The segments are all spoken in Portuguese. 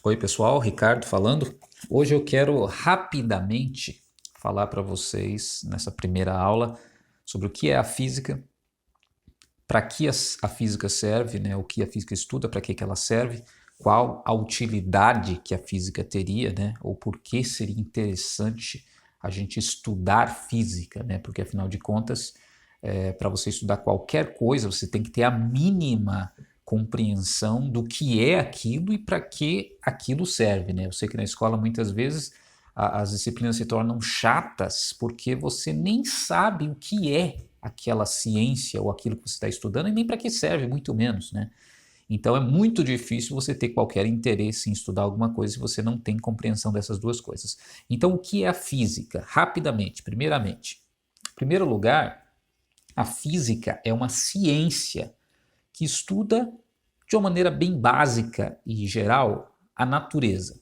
Oi pessoal, Ricardo falando. Hoje eu quero rapidamente falar para vocês nessa primeira aula sobre o que é a física, para que a física serve, né? O que a física estuda, para que ela serve, qual a utilidade que a física teria, né? Ou por que seria interessante a gente estudar física, né? Porque afinal de contas, para você estudar qualquer coisa, você tem que ter a mínima compreensão do que é aquilo e para que aquilo serve, né? Eu sei que na escola muitas vezes as disciplinas se tornam chatas porque você nem sabe o que é aquela ciência ou aquilo que você está estudando e nem para que serve, muito menos, né? Então é muito difícil você ter qualquer interesse em estudar alguma coisa se você não tem compreensão dessas duas coisas. Então o que é a física? Rapidamente, primeiramente. Em primeiro lugar, a física é uma ciência que estuda de uma maneira bem básica e geral a natureza.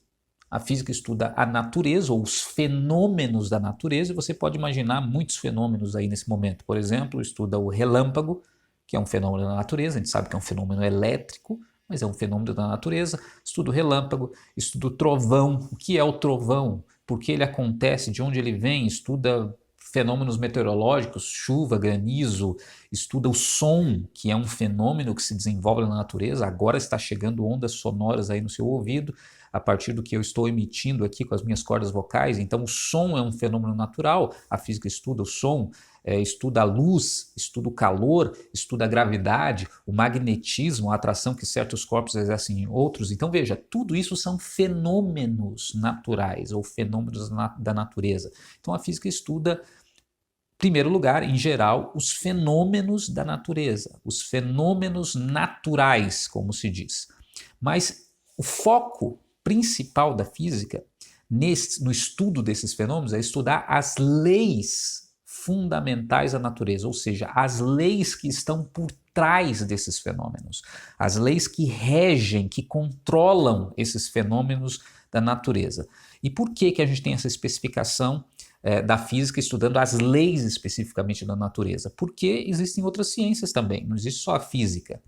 A física estuda a natureza ou os fenômenos da natureza e você pode imaginar muitos fenômenos aí nesse momento. Por exemplo, estuda o relâmpago, que é um fenômeno da natureza, a gente sabe que é um fenômeno elétrico, mas é um fenômeno da natureza. Estuda o relâmpago, estuda o trovão, o que é o trovão, por que ele acontece, de onde ele vem, estuda fenômenos meteorológicos, chuva, granizo, estuda o som, que é um fenômeno que se desenvolve na natureza, agora está chegando ondas sonoras aí no seu ouvido, a partir do que eu estou emitindo aqui com as minhas cordas vocais, então o som é um fenômeno natural, a física estuda o som, estuda a luz, estuda o calor, estuda a gravidade, o magnetismo, a atração que certos corpos exercem em outros, então veja, tudo isso são fenômenos naturais ou fenômenos da natureza. Então a física estuda, em primeiro lugar, em geral, os fenômenos da natureza, os fenômenos naturais, como se diz. Mas o foco principal da física no estudo desses fenômenos é estudar as leis fundamentais da natureza, ou seja, as leis que estão por trás desses fenômenos, as leis que regem, que controlam esses fenômenos da natureza. E por que a gente tem essa especificação da física estudando as leis especificamente da natureza? Porque existem outras ciências também, não existe só a física.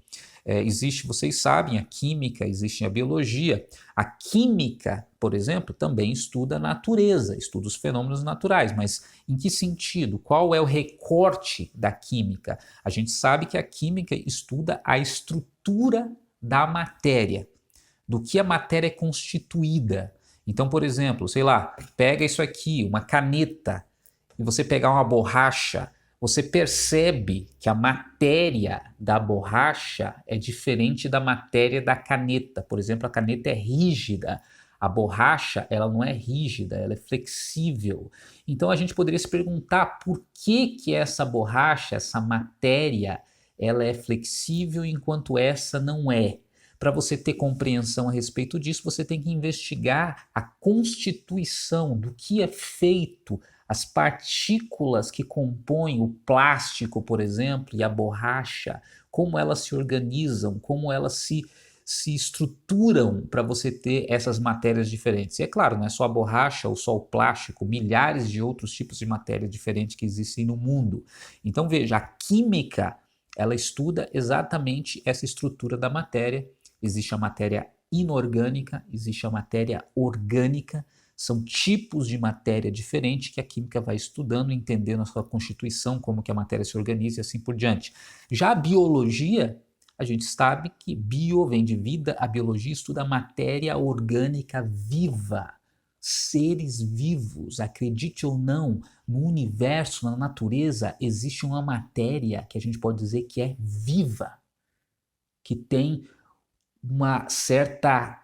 Existe, vocês sabem, a química, existe a biologia. A química, por exemplo, também estuda a natureza, estuda os fenômenos naturais, mas em que sentido? Qual é o recorte da química? A gente sabe que a química estuda a estrutura da matéria, do que a matéria é constituída. Então, por exemplo, sei lá, pega isso aqui, uma caneta, e você pegar uma borracha, você percebe que a matéria da borracha é diferente da matéria da caneta. Por exemplo, a caneta é rígida, a borracha ela não é rígida, ela é flexível. Então a gente poderia se perguntar por que essa borracha, essa matéria, ela é flexível enquanto essa não é. Para você ter compreensão a respeito disso, você tem que investigar a constituição do que é feito, as partículas que compõem o plástico, por exemplo, e a borracha, como elas se organizam, como elas se estruturam para você ter essas matérias diferentes. E é claro, não é só a borracha ou só o plástico, milhares de outros tipos de matéria diferentes que existem no mundo. Então veja, a química, ela estuda exatamente essa estrutura da matéria. Existe a matéria inorgânica, existe a matéria orgânica, são tipos de matéria diferente que a química vai estudando, entendendo a sua constituição, como que a matéria se organiza e assim por diante. Já a biologia, a gente sabe que bio vem de vida, a biologia estuda a matéria orgânica viva, seres vivos, acredite ou não, no universo, na natureza, existe uma matéria que a gente pode dizer que é viva, que tem uma certa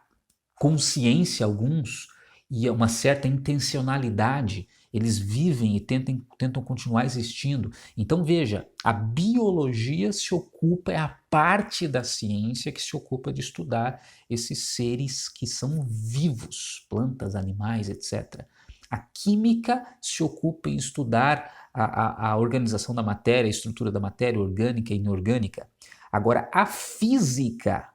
consciência, alguns, e uma certa intencionalidade. Eles vivem e tentam continuar existindo. Então veja, a biologia se ocupa, é a parte da ciência que se ocupa de estudar esses seres que são vivos, plantas, animais, etc. A química se ocupa em estudar a organização da matéria, a estrutura da matéria, orgânica e inorgânica. Agora, a física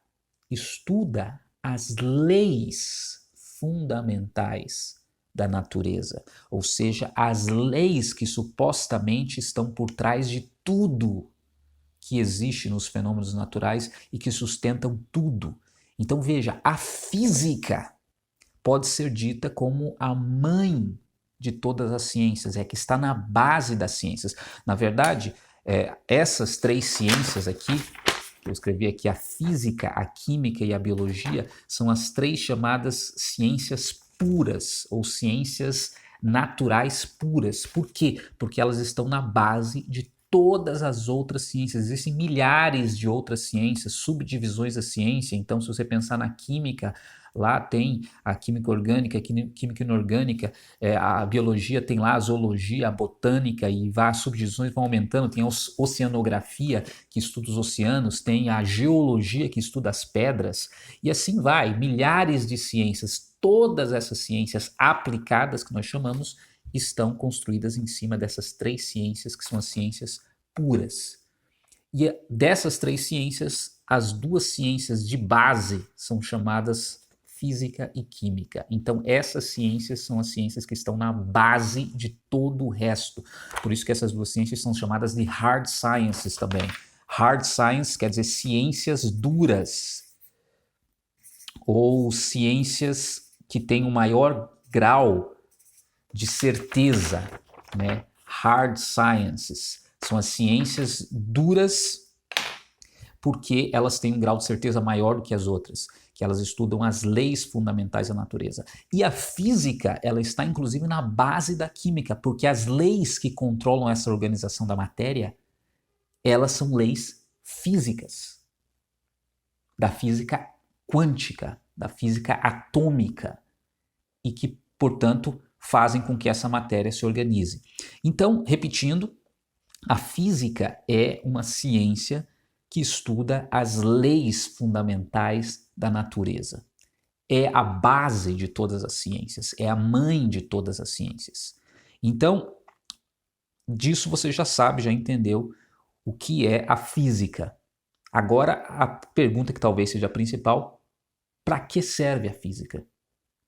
estuda as leis fundamentais da natureza, ou seja, as leis que supostamente estão por trás de tudo que existe nos fenômenos naturais e que sustentam tudo. Então veja, a física pode ser dita como a mãe de todas as ciências, é que está na base das ciências. Na verdade, essas três ciências aqui, eu escrevi aqui, a física, a química e a biologia, são as três chamadas ciências puras, ou ciências naturais puras. Por quê? Porque elas estão na base de todas as outras ciências. Existem milhares de outras ciências, subdivisões da ciência. Então, se você pensar na química, lá tem a química orgânica, a química inorgânica, a biologia tem lá a zoologia, a botânica, e as subdivisões vão aumentando. Tem a oceanografia, que estuda os oceanos, tem a geologia, que estuda as pedras, e assim vai, milhares de ciências. Todas essas ciências aplicadas, que nós chamamos, estão construídas em cima dessas três ciências, que são as ciências puras. E dessas três ciências, as duas ciências de base são chamadas física e química. Então, essas ciências são as ciências que estão na base de todo o resto. Por isso que essas duas ciências são chamadas de hard sciences também. Hard science quer dizer ciências duras, ou ciências que têm um maior grau de certeza, né? Hard sciences são as ciências duras porque elas têm um grau de certeza maior do que as outras, que elas estudam as leis fundamentais da natureza. E a física, ela está inclusive na base da química, porque as leis que controlam essa organização da matéria, elas são leis físicas, da física quântica, da física atômica, e que, portanto, fazem com que essa matéria se organize. Então, repetindo, a física é uma ciência que estuda as leis fundamentais da natureza. É a base de todas as ciências, é a mãe de todas as ciências. Então, disso você já sabe, já entendeu o que é a física. Agora, a pergunta que talvez seja a principal: para que serve a física?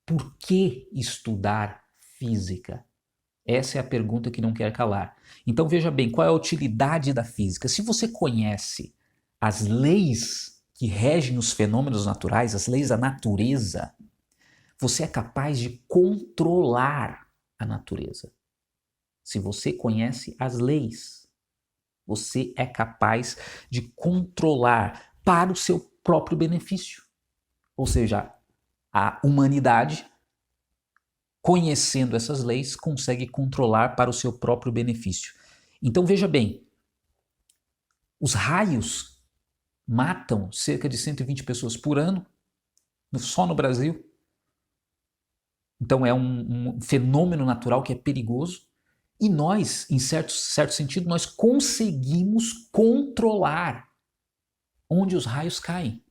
Por que estudar física? Essa é a pergunta que não quer calar. Então veja bem, qual é a utilidade da física? Se você conhece as leis que regem os fenômenos naturais, as leis da natureza, você é capaz de controlar a natureza. Se você conhece as leis, você é capaz de controlar para o seu próprio benefício. Ou seja, a humanidade, conhecendo essas leis, consegue controlar para o seu próprio benefício. Então veja bem, os raios matam cerca de 120 pessoas por ano, só no Brasil. Então é um fenômeno natural que é perigoso. E nós, em certo sentido, nós conseguimos controlar onde os raios caem.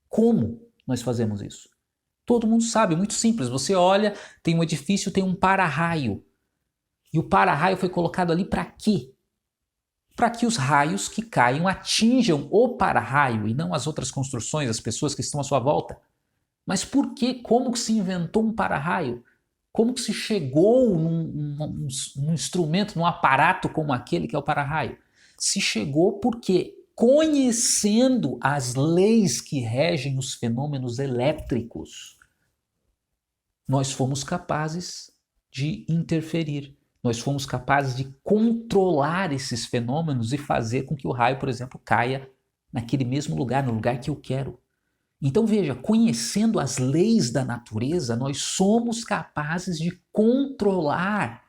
Como nós fazemos isso? Todo mundo sabe, muito simples. Você olha, tem um edifício, tem um para-raio. E o para-raio foi colocado ali para quê? Para que os raios que caiam atinjam o para-raio e não as outras construções, as pessoas que estão à sua volta. Mas por quê? Como que se inventou um para-raio? Como que se chegou num instrumento, num aparato como aquele que é o para-raio? Se chegou porque, conhecendo as leis que regem os fenômenos elétricos, nós fomos capazes de interferir. Nós fomos capazes de controlar esses fenômenos e fazer com que o raio, por exemplo, caia naquele mesmo lugar, no lugar que eu quero. Então veja, conhecendo as leis da natureza, nós somos capazes de controlar,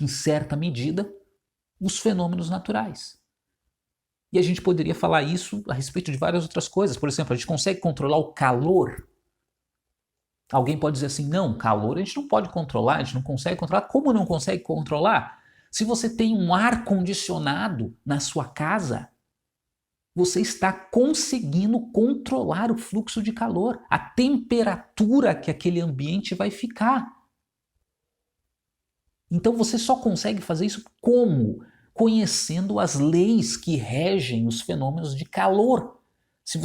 em certa medida, os fenômenos naturais. E a gente poderia falar isso a respeito de várias outras coisas. Por exemplo, a gente consegue controlar o calor. Alguém pode dizer assim, não, calor a gente não pode controlar, a gente não consegue controlar. Como não consegue controlar? Se você tem um ar-condicionado na sua casa, você está conseguindo controlar o fluxo de calor, a temperatura que aquele ambiente vai ficar. Então você só consegue fazer isso como? Conhecendo as leis que regem os fenômenos de calor. Se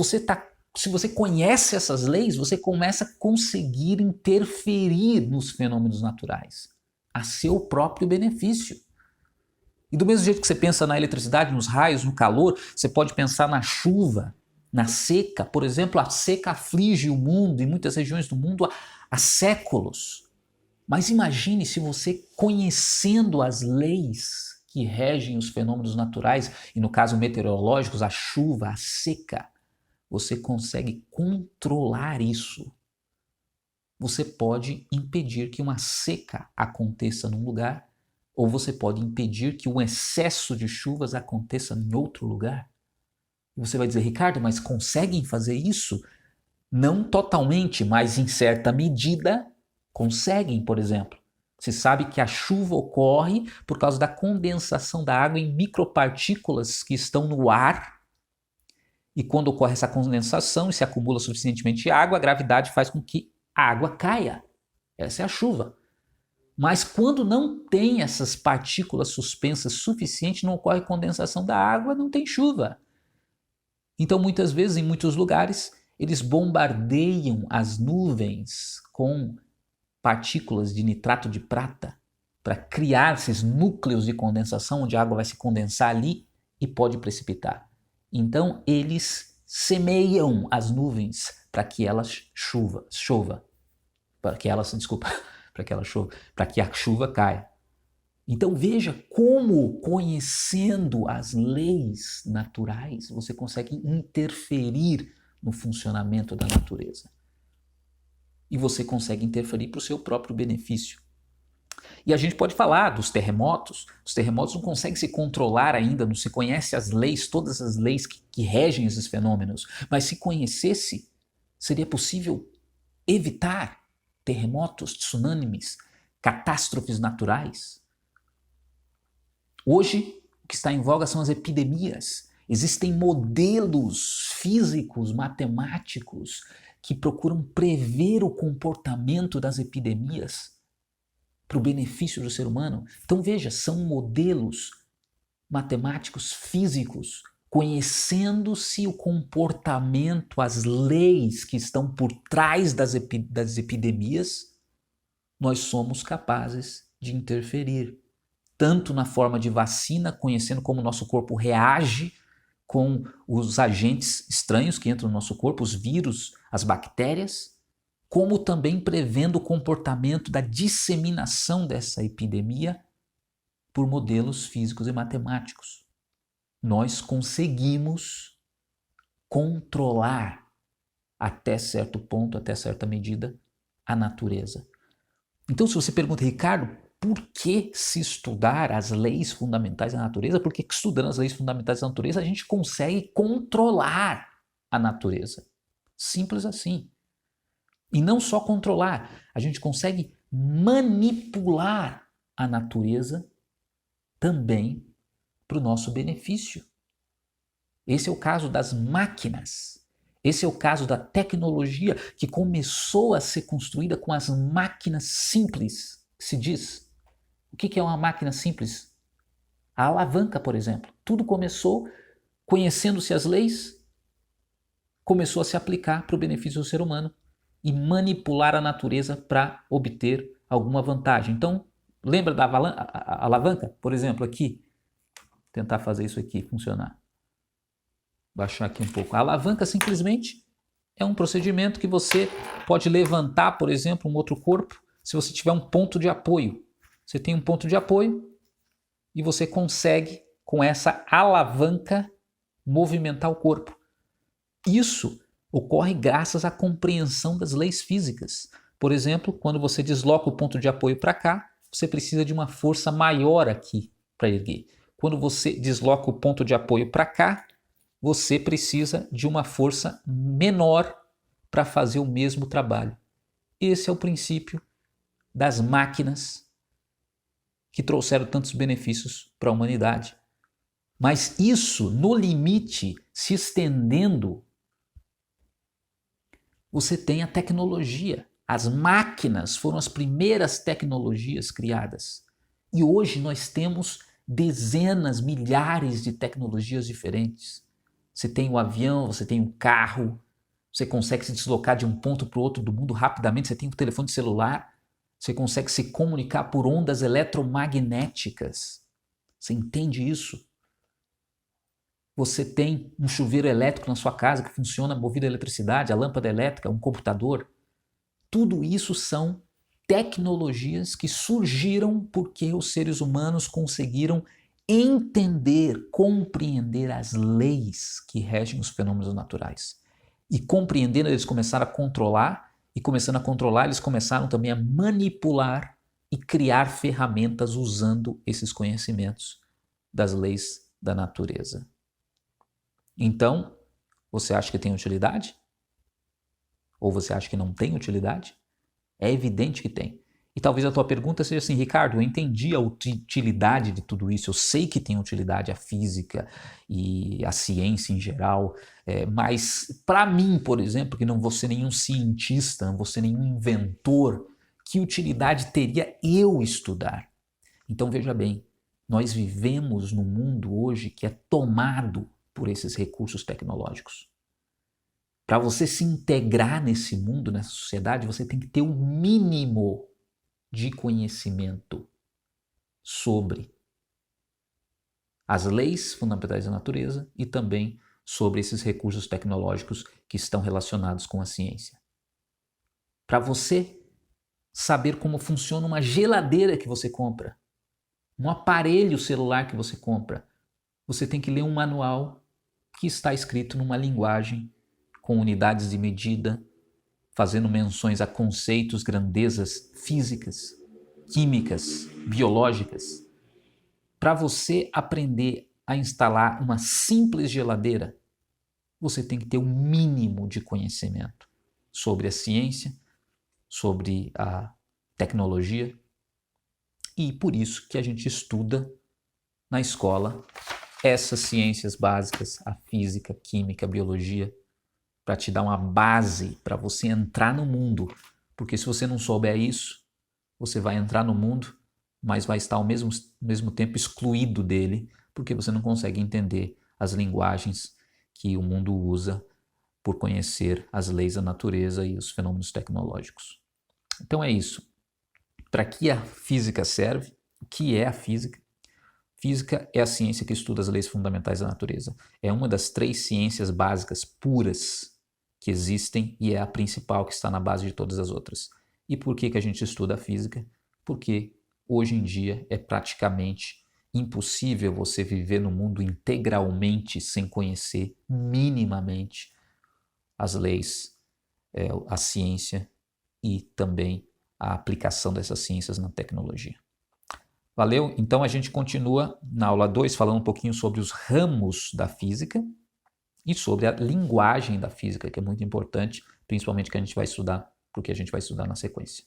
você conhece essas leis, você começa a conseguir interferir nos fenômenos naturais, a seu próprio benefício. E do mesmo jeito que você pensa na eletricidade, nos raios, no calor, você pode pensar na chuva. na seca. Por exemplo, a seca aflige o mundo em muitas regiões do mundo há séculos. Mas imagine se você, conhecendo as leis que regem os fenômenos naturais, e no caso meteorológicos, a chuva, a seca, você consegue controlar isso. Você pode impedir que uma seca aconteça num lugar, ou você pode impedir que um excesso de chuvas aconteça em outro lugar. E você vai dizer, Ricardo, mas conseguem fazer isso? Não totalmente, mas em certa medida conseguem, por exemplo. Se sabe que a chuva ocorre por causa da condensação da água em micropartículas que estão no ar. E quando ocorre essa condensação e se acumula suficientemente água, a gravidade faz com que a água caia. Essa é a chuva. Mas quando não tem essas partículas suspensas suficientes, não ocorre condensação da água, não tem chuva. Então, muitas vezes, em muitos lugares, eles bombardeiam as nuvens com partículas de nitrato de prata para criar esses núcleos de condensação, onde a água vai se condensar ali e pode precipitar. Então, eles semeiam as nuvens para que elas chova, para que elas, desculpa, para que ela chova, para que a chuva caia. Então veja como, conhecendo as leis naturais, você consegue interferir no funcionamento da natureza. E você consegue interferir para o seu próprio benefício. E a gente pode falar dos terremotos. Os terremotos não conseguem se controlar ainda, não se conhece as leis, todas as leis que regem esses fenômenos. Mas se conhecesse, seria possível evitar terremotos, tsunamis, catástrofes naturais. Hoje, o que está em voga são as epidemias. Existem modelos físicos, matemáticos, que procuram prever o comportamento das epidemias para o benefício do ser humano. Então veja, são modelos matemáticos, físicos, conhecendo-se o comportamento, as leis que estão por trás das epidemias, nós somos capazes de interferir. Tanto na forma de vacina, conhecendo como o nosso corpo reage com os agentes estranhos que entram no nosso corpo, os vírus, as bactérias, como também prevendo o comportamento da disseminação dessa epidemia por modelos físicos e matemáticos. Nós conseguimos controlar até certo ponto, até certa medida, a natureza. Então, se você pergunta, Ricardo, por que se estudar as leis fundamentais da natureza? Por que estudando as leis fundamentais da natureza a gente consegue controlar a natureza? Simples assim. E não só controlar, a gente consegue manipular a natureza também para o nosso benefício. Esse é o caso das máquinas. Esse é o caso da tecnologia que começou a ser construída com as máquinas simples, que se diz. O que é uma máquina simples? A alavanca, por exemplo. Tudo começou, conhecendo-se as leis, começou a se aplicar para o benefício do ser humano e manipular a natureza para obter alguma vantagem. Então, lembra da alavanca? Por exemplo, aqui. Vou tentar fazer isso aqui funcionar. Baixar aqui um pouco. A alavanca simplesmente é um procedimento que você pode levantar, por exemplo, um outro corpo, se você tiver um ponto de apoio. Você tem um ponto de apoio e você consegue, com essa alavanca, movimentar o corpo. Isso ocorre graças à compreensão das leis físicas. Por exemplo, quando você desloca o ponto de apoio para cá, você precisa de uma força maior aqui para erguer. Quando você desloca o ponto de apoio para cá, você precisa de uma força menor para fazer o mesmo trabalho. Esse é o princípio das máquinas que trouxeram tantos benefícios para a humanidade. Mas isso, no limite, se estendendo, você tem a tecnologia. As máquinas foram as primeiras tecnologias criadas. E hoje nós temos dezenas, milhares de tecnologias diferentes. Você tem o avião, você tem o carro, você consegue se deslocar de um ponto para o outro do mundo rapidamente, você tem o telefone celular, você consegue se comunicar por ondas eletromagnéticas. Você entende isso? você tem um chuveiro elétrico na sua casa que funciona movido a eletricidade, a lâmpada elétrica, um computador. Tudo isso são tecnologias que surgiram porque os seres humanos conseguiram entender, compreender as leis que regem os fenômenos naturais. E compreendendo, eles começaram a controlar, e começando a controlar, eles começaram também a manipular e criar ferramentas usando esses conhecimentos das leis da natureza. Então, você acha que tem utilidade? Ou você acha que não tem utilidade? É evidente que tem. E talvez a tua pergunta seja assim, Ricardo, eu entendi a utilidade de tudo isso, eu sei que tem utilidade a física e a ciência em geral, mas para mim, por exemplo, que não vou ser nenhum cientista, não vou ser nenhum inventor, que utilidade teria eu estudar? Então veja bem, nós vivemos num mundo hoje que é tomado por esses recursos tecnológicos. Para você se integrar nesse mundo, nessa sociedade, você tem que ter um mínimo de conhecimento sobre as leis fundamentais da natureza e também sobre esses recursos tecnológicos que estão relacionados com a ciência. Para você saber como funciona uma geladeira que você compra, um aparelho celular que você compra, você tem que ler um manual que está escrito numa linguagem com unidades de medida, fazendo menções a conceitos, grandezas físicas, químicas, biológicas. Para você aprender a instalar uma simples geladeira, você tem que ter um mínimo de conhecimento sobre a ciência, sobre a tecnologia, e por isso que a gente estuda na escola essas ciências básicas, a física, química, biologia, para te dar uma base para você entrar no mundo. Porque se você não souber isso, você vai entrar no mundo, mas vai estar ao mesmo tempo excluído dele, porque você não consegue entender as linguagens que o mundo usa por conhecer as leis da natureza e os fenômenos tecnológicos. Então é isso. Para que a física serve? O que é a física? Física é a ciência que estuda as leis fundamentais da natureza. É uma das 3 ciências básicas puras que existem e é a principal que está na base de todas as outras. E por que a gente estuda a física? Porque hoje em dia é praticamente impossível você viver no mundo integralmente sem conhecer minimamente as leis, a ciência e também a aplicação dessas ciências na tecnologia. Valeu? Então a gente continua na aula 2 falando um pouquinho sobre os ramos da física e sobre a linguagem da física, que é muito importante, principalmente que a gente vai estudar, porque a gente vai estudar na sequência.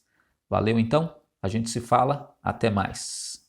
Valeu então? A gente se fala, até mais.